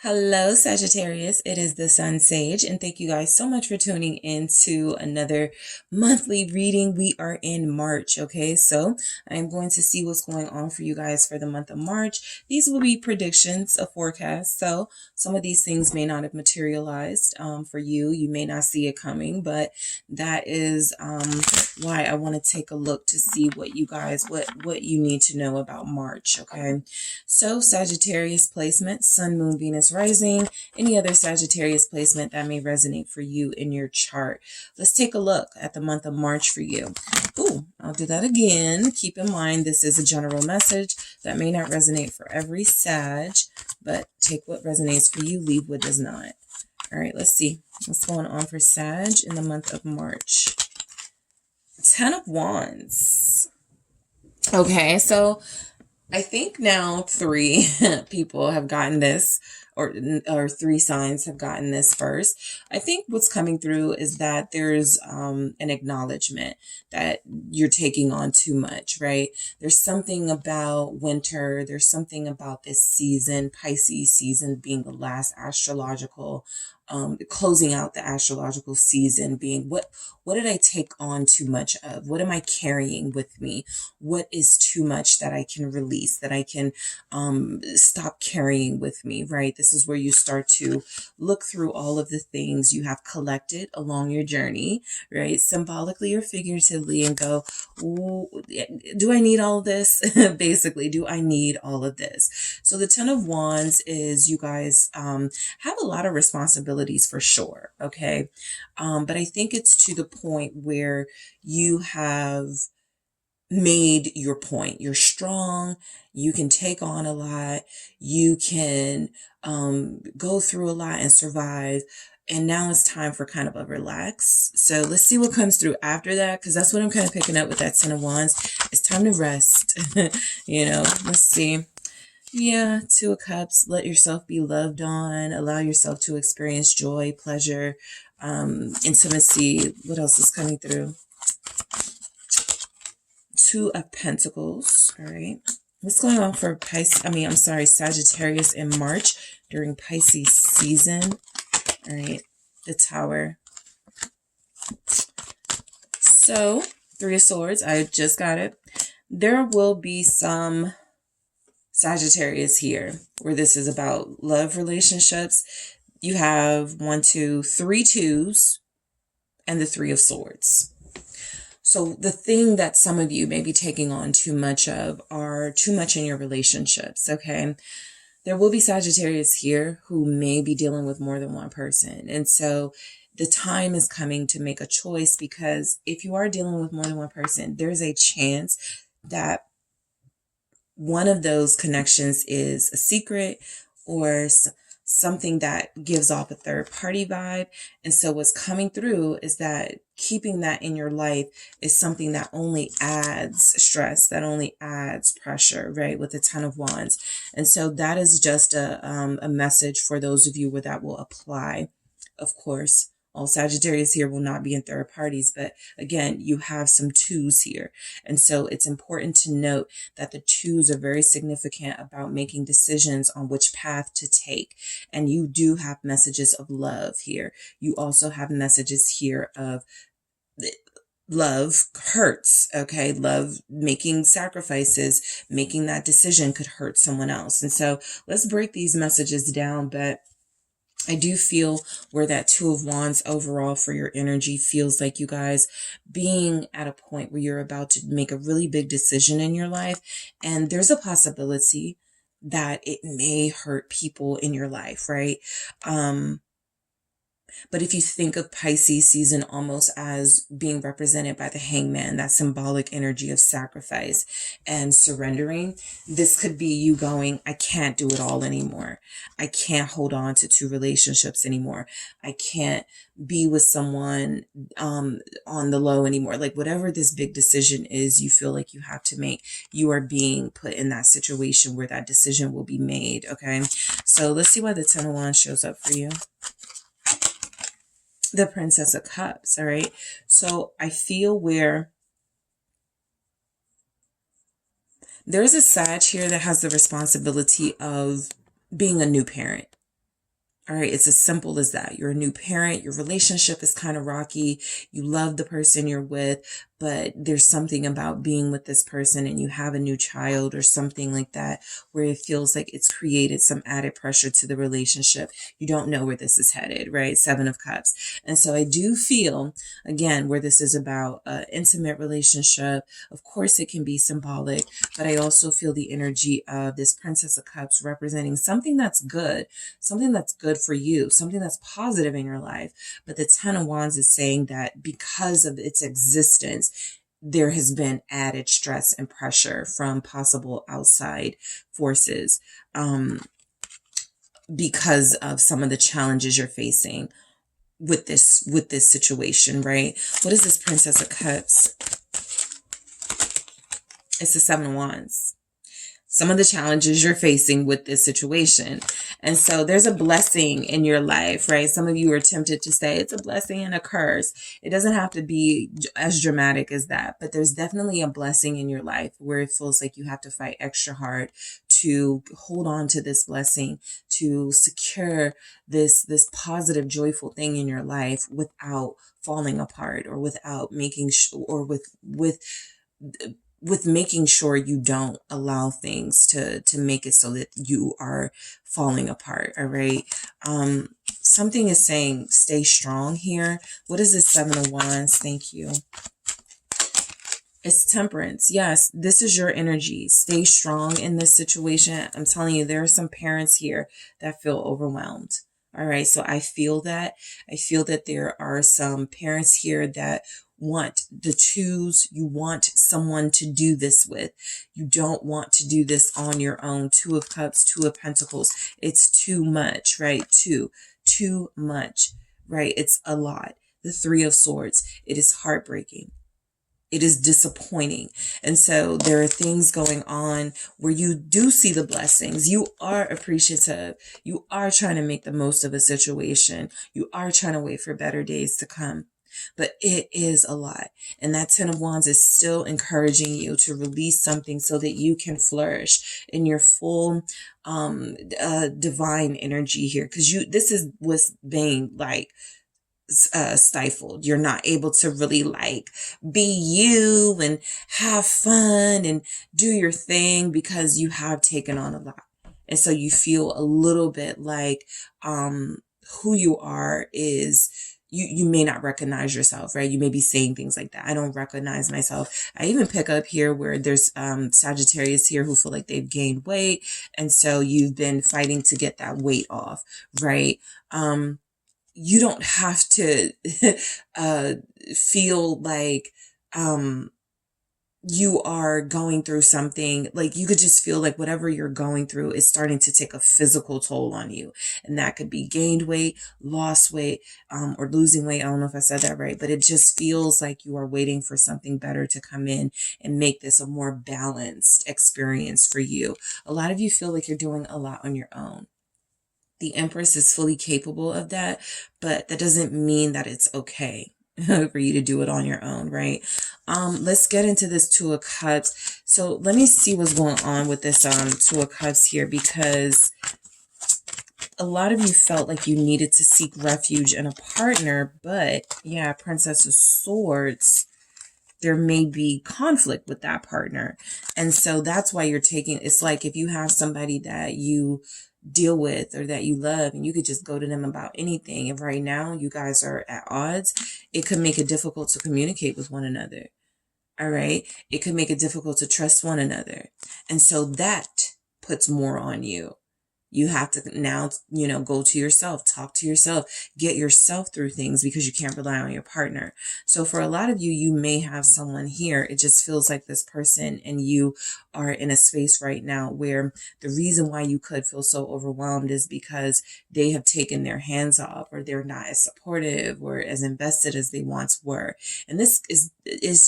Hello, Sagittarius. It is the Sun Sage, and thank you guys so much for tuning in to another monthly reading. We are in March, okay? So I'm going to see what's going on for you guys for the month of March. These will be predictions, a forecast. So some of these things may not have materialized for you. You may not see it coming, but that is why I want to take a look to see what you guys, what you need to know about March, okay? So Sagittarius placement, Sun, Moon, Venus, rising, any other Sagittarius placement that may resonate for you in your chart. Let's take a look at the month of March for you. Ooh, I'll do that again. Keep in mind, this is a general message that may not resonate for every Sag, but take what resonates for you, leave what does not. All right, let's see what's going on for Sag in the month of March. 10 of Wands. Okay, so I think now 3 people have gotten this, or 3 signs have gotten this first. I think what's coming through is that there's an acknowledgement that you're taking on too much, right? There's something about winter. There's something about this season, Pisces season being the last astrological, closing out the astrological season, being what did I take on too much of? What am I carrying with me? What is too much that I can release, that I can stop carrying with me, right? This is where you start to look through all of the things you have collected along your journey, right? Symbolically or figuratively, and go, do I need all of this? Basically, do I need all of this? So the 10 of Wands is you guys have a lot of responsibilities for sure, okay? But I think it's to the point where you have made your point. You're strong. You can take on a lot. You can go through a lot and survive. And now it's time for kind of a relax. So let's see what comes through after that, because that's what I'm kind of picking up with that 10 of Wands. It's time to rest. Let's see. Yeah, 2 of Cups. Let yourself be loved on. Allow yourself to experience joy, pleasure, intimacy. What else is coming through? 2 of Pentacles. All right. What's going on for Sagittarius in March during Pisces season? All right. The Tower. So, 3 of Swords. I just got it. There will be some Sagittarius here where this is about love relationships. You have 1, 2, 3 twos and the 3 of Swords. So the thing that some of you may be taking on too much of are too much in your relationships, okay? There will be Sagittarius here who may be dealing with more than one person. And so the time is coming to make a choice, because if you are dealing with more than one person, there's a chance that one of those connections is a secret or something that gives off a third party vibe. And so what's coming through is that keeping that in your life is something that only adds stress, that only adds pressure, right? With the 10 of Wands. And so that is just a message for those of you where that will apply. Of course, all Sagittarius here will not be in third parties, but again, you have some 2s here. And so it's important to note that the 2s are very significant about making decisions on which path to take. And you do have messages of love here. You also have messages here of love hurts, okay? Love, making sacrifices, making that decision could hurt someone else. And so let's break these messages down, but I do feel where that 2 of Wands overall for your energy feels like you guys being at a point where you're about to make a really big decision in your life. And there's a possibility that it may hurt people in your life, right? But if you think of Pisces season almost as being represented by the Hangman, that symbolic energy of sacrifice and surrendering, this could be you going, I can't do it all anymore. I can't hold on to 2 relationships anymore. I can't be with someone on the low anymore. Like whatever this big decision is you feel like you have to make, you are being put in that situation where that decision will be made, okay? So let's see why the 10 of Wands shows up for you. The Princess of Cups, all right? So I feel where there's a Sag here that has the responsibility of being a new parent, All right, it's as simple as that. You're a new parent. Your relationship is kind of rocky. You love the person you're with, but there's something about being with this person and you have a new child or something like that where it feels like it's created some added pressure to the relationship. You don't know where this is headed, right? Seven of Cups. And so I do feel, again, where this is about an intimate relationship, of course it can be symbolic, but I also feel the energy of this Princess of Cups representing something that's good for you, something that's positive in your life. But the Ten of Wands is saying that because of its existence, there has been added stress and pressure from possible outside forces because of some of the challenges you're facing with this situation, right? What is this Princess of Cups? It's the Seven of Wands. Some of the challenges you're facing with this situation. And so there's a blessing in your life, right? Some of you are tempted to say it's a blessing and a curse. It doesn't have to be as dramatic as that, but there's definitely a blessing in your life where it feels like you have to fight extra hard to hold on to this blessing, to secure this positive, joyful thing in your life without falling apart or without making or with making sure you don't allow things to make it so that you are falling apart. All right. Something is saying stay strong here. What is this Seven of Wands? Thank you. It's Temperance. Yes, this is your energy. Stay strong in this situation. I'm telling you, there are some parents here that feel overwhelmed. All right. So I feel that. I feel that there are some parents here that want the twos. You want someone to do this with. You don't want to do this on your own. Two of Cups, Two of Pentacles. It's too much, right? Too much, right? It's a lot. The Three of Swords. It is heartbreaking. It is disappointing. And so there are things going on where you do see the blessings. You are appreciative. You are trying to make the most of a situation. You are trying to wait for better days to come. But it is a lot. And that Ten of Wands is still encouraging you to release something so that you can flourish in your full divine energy here. Because this is what's being like stifled. You're not able to really like be you and have fun and do your thing because you have taken on a lot. And so you feel a little bit like who you are is you may not recognize yourself, right? You may be saying things like that. I don't recognize myself. I even pick up here where there's Sagittarius here who feel like they've gained weight. And so you've been fighting to get that weight off, right? You don't have to feel like you are going through something. Like you could just feel like whatever you're going through is starting to take a physical toll on you. And that could be gained weight, lost weight, or losing weight. I don't know if I said that right, but it just feels like you are waiting for something better to come in and make this a more balanced experience for you. A lot of you feel like you're doing a lot on your own. The Empress is fully capable of that, but that doesn't mean that it's okay for you to do it on your own, right? Let's get into this Two of Cups. So let me see what's going on with this Two of Cups here, because a lot of you felt like you needed to seek refuge in a partner, but yeah, Princess of Swords, there may be conflict with that partner. And so that's why you're taking, it's like if you have somebody that you deal with or that you love and you could just go to them about anything, and right now you guys are at odds, it could make it difficult to communicate with one another. All right. It could make it difficult to trust one another. And so that puts more on you. You have to now, go to yourself, talk to yourself, get yourself through things because you can't rely on your partner. So for a lot of you, you may have someone here. It just feels like this person and you are in a space right now where the reason why you could feel so overwhelmed is because they have taken their hands off, or they're not as supportive or as invested as they once were. And this is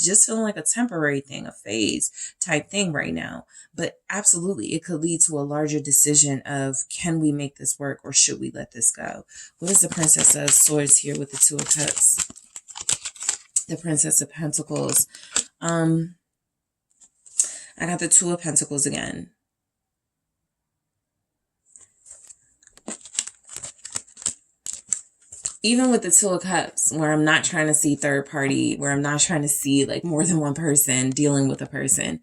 just feeling like a temporary thing, a phase type thing right now. But absolutely, it could lead to a larger decision of, can we make this work or should we let this go? What is the Princess of Swords here with the Two of Cups? The Princess of Pentacles. I got the Two of Pentacles again. even with the Two of Cups, where I'm not trying to see third party, where I'm not trying to see like more than one person dealing with a person,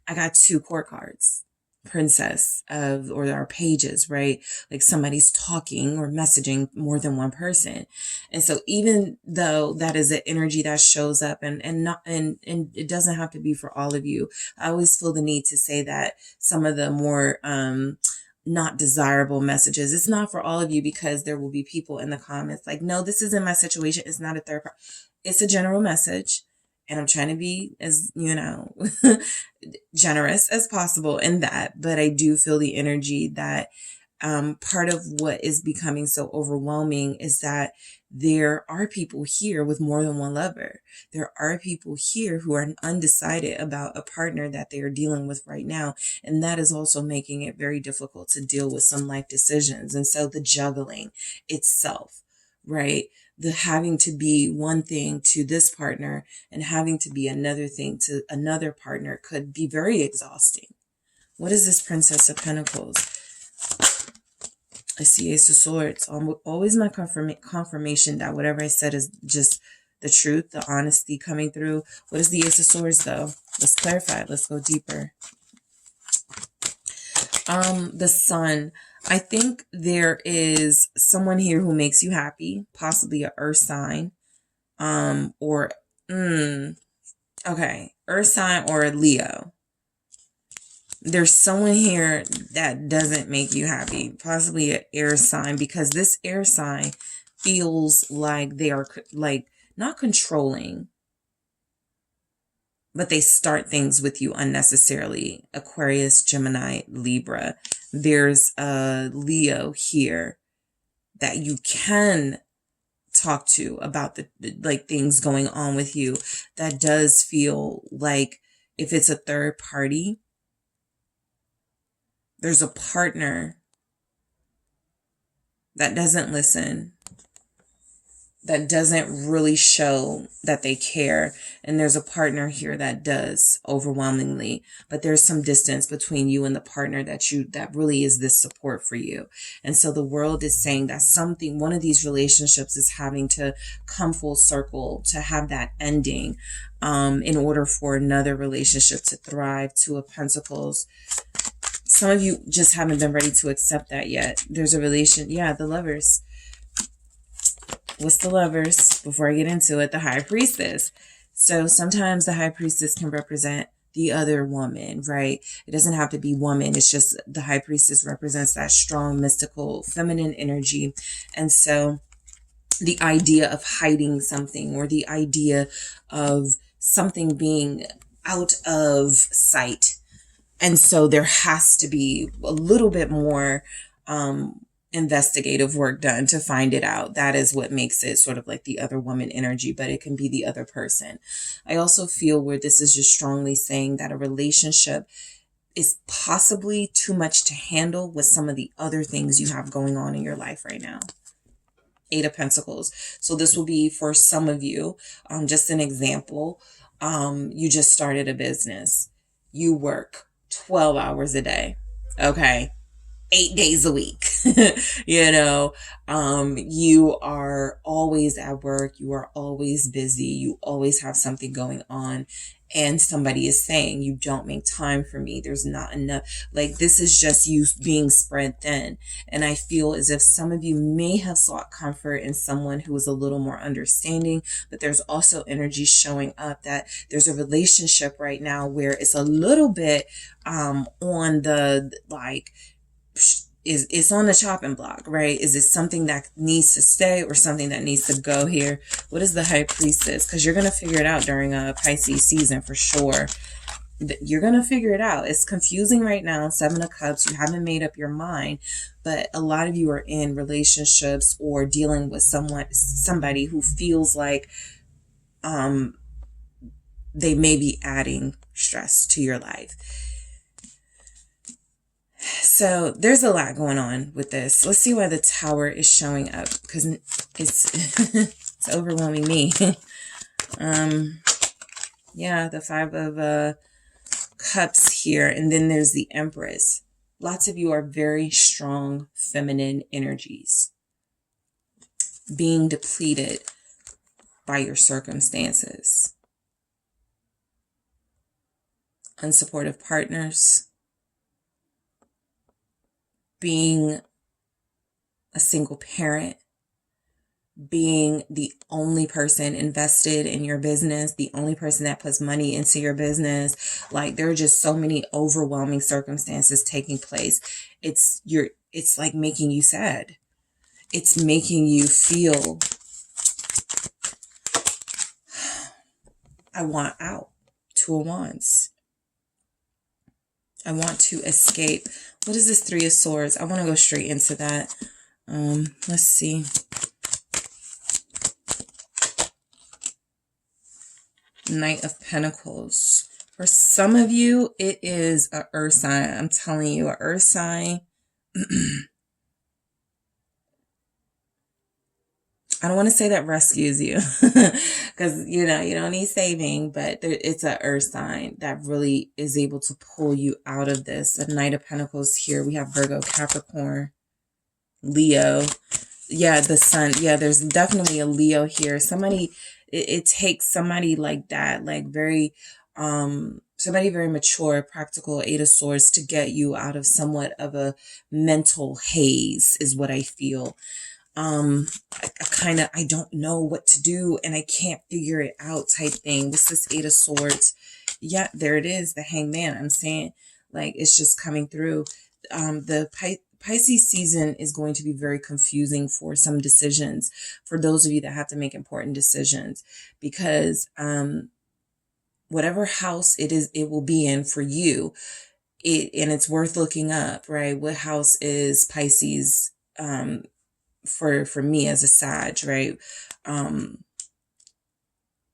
I got 2 court cards. Princess of, or our pages, right? Like somebody's talking or messaging more than one person. And so even though that is an energy that shows up and it doesn't have to be for all of you, I always feel the need to say that some of the more, not desirable messages, it's not for all of you, because there will be people in the comments like, no, this isn't my situation. It's not a third part. It's a general message. And I'm trying to be as, generous as possible in that. But I do feel the energy that part of what is becoming so overwhelming is that there are people here with more than one lover. There are people here who are undecided about a partner that they are dealing with right now. And that is also making it very difficult to deal with some life decisions. And so the juggling itself, right? The having to be one thing to this partner and having to be another thing to another partner could be very exhausting. What is this Princess of Pentacles? I see Ace of Swords. Always my confirmation that whatever I said is just the truth, the honesty coming through. What is the Ace of Swords though? Let's clarify. Let's go deeper. The Sun. I think there is someone here who makes you happy, possibly an earth sign, okay, earth sign or a Leo. There's someone here that doesn't make you happy, possibly an air sign, because this air sign feels like they are like not controlling, but they start things with you unnecessarily. Aquarius, Gemini, Libra. There's a Leo here that you can talk to about the like things going on with you. That does feel like if it's a third party, there's a partner that doesn't listen, that doesn't really show that they care. And there's a partner here that does overwhelmingly, but there's some distance between you and the partner that really is this support for you. And so the world is saying that one of these relationships is having to come full circle to have that ending, in order for another relationship to thrive. Two of Pentacles. Some of you just haven't been ready to accept that yet. There's a the Lovers. What's the Lovers? Before I get into it, the High Priestess. So sometimes the High Priestess can represent the other woman, right? It doesn't have to be woman. It's just the High Priestess represents that strong, mystical, feminine energy. And so the idea of hiding something, or the idea of something being out of sight. And so there has to be a little bit more investigative work done to find it out. That is what makes it sort of like the other woman energy, but it can be the other person. I also feel where this is just strongly saying that a relationship is possibly too much to handle with some of the other things you have going on in your life right now. Eight of Pentacles. So this will be for some of you, just an example. You just started a business. You work 12 hours a day. Okay. 8 days a week. You are always at work. You are always busy. You always have something going on. And somebody is saying, you don't make time for me. There's not enough. Like, this is just you being spread thin. And I feel as if some of you may have sought comfort in someone who is a little more understanding, but there's also energy showing up that there's a relationship right now where it's a little bit, on the, like, it's on the chopping block, right? Is it something that needs to stay or something that needs to go here? What is the High Priestess? Because you're going to figure it out during a Pisces season for sure. You're going to figure it out. It's confusing right now. Seven of Cups. You haven't made up your mind, but a lot of you are in relationships or dealing with somebody who feels like they may be adding stress to your life. So there's a lot going on with this. Let's see why the Tower is showing up, because it's it's overwhelming me. The Five of Cups here, and then there's the Empress. Lots of you are very strong feminine energies. being depleted by your circumstances, unsupportive partners, being a single parent, being the only person invested in your business, the only person that puts money into your business. Like, there are just so many overwhelming circumstances taking place. It's like making you sad. It's making you feel, I want out. Two of Wands. I want to escape. What is this Three of Swords? I want to go straight into that. Let's see. Knight of Pentacles. For some of you, it is an earth sign. I'm telling you, an earth sign. I don't want to say that rescues you because, you don't need saving, but it's an earth sign that really is able to pull you out of this. The Knight of Pentacles here. We have Virgo, Capricorn, Leo. Yeah, the sun. Yeah, there's definitely a Leo here. Somebody, it takes somebody like that, like somebody very mature, practical, Eight of Swords, to get you out of somewhat of a mental haze is what I feel. I don't know what to do and I can't figure it out type thing. This is Eight of Swords. Yeah, there it is. The Hangman. I'm saying, like, it's just coming through. The Pisces season is going to be very confusing for some decisions, for those of you that have to make important decisions, because, whatever house it is, it will be in for you. And it's worth looking up, right? What house is Pisces, for me as a Sag, right?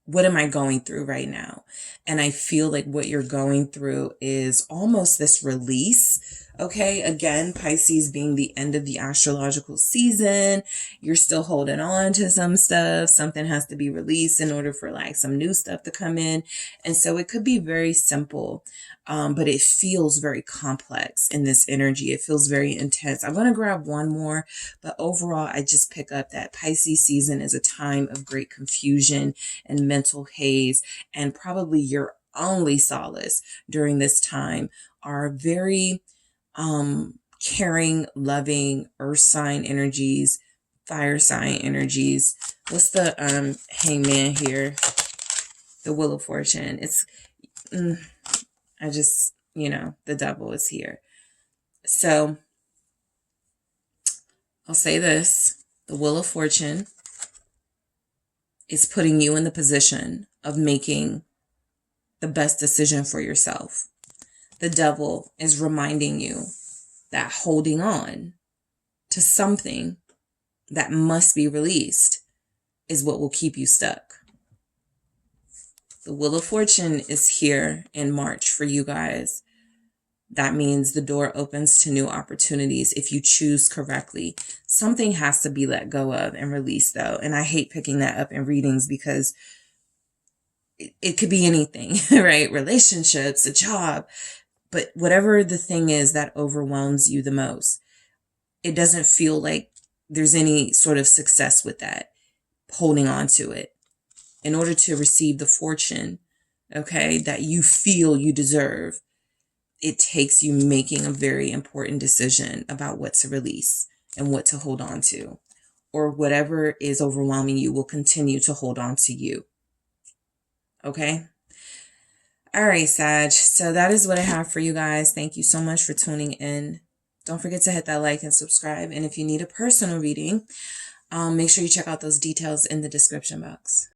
What am I going through right now? And I feel like what you're going through is almost this release. Okay. Again, Pisces being the end of the astrological season, you're still holding on to some stuff. Something has to be released in order for like some new stuff to come in. And so it could be very simple. But it feels very complex in this energy. It feels very intense. I'm going to grab one more, but overall, I just pick up that Pisces season is a time of great confusion and mental haze. And probably your only solace during this time are very caring, loving earth sign energies, fire sign energies. What's the Hangman here? The Wheel of Fortune. It's... I just, the devil is here. So I'll say this. The Wheel of Fortune is putting you in the position of making the best decision for yourself. The devil is reminding you that holding on to something that must be released is what will keep you stuck. The Wheel of Fortune is here in March for you guys. That means the door opens to new opportunities if you choose correctly. Something has to be let go of and released, though. And I hate picking that up in readings because it could be anything, right? Relationships, a job. But whatever the thing is that overwhelms you the most, it doesn't feel like there's any sort of success with that, holding on to it. In order to receive the fortune, okay, that you feel you deserve, it takes you making a very important decision about what to release and what to hold on to, or whatever is overwhelming you will continue to hold on to you. Okay. All right, Sag. So that is what I have for you guys. Thank you so much for tuning in. Don't forget to hit that like and subscribe. And if you need a personal reading, make sure you check out those details in the description box.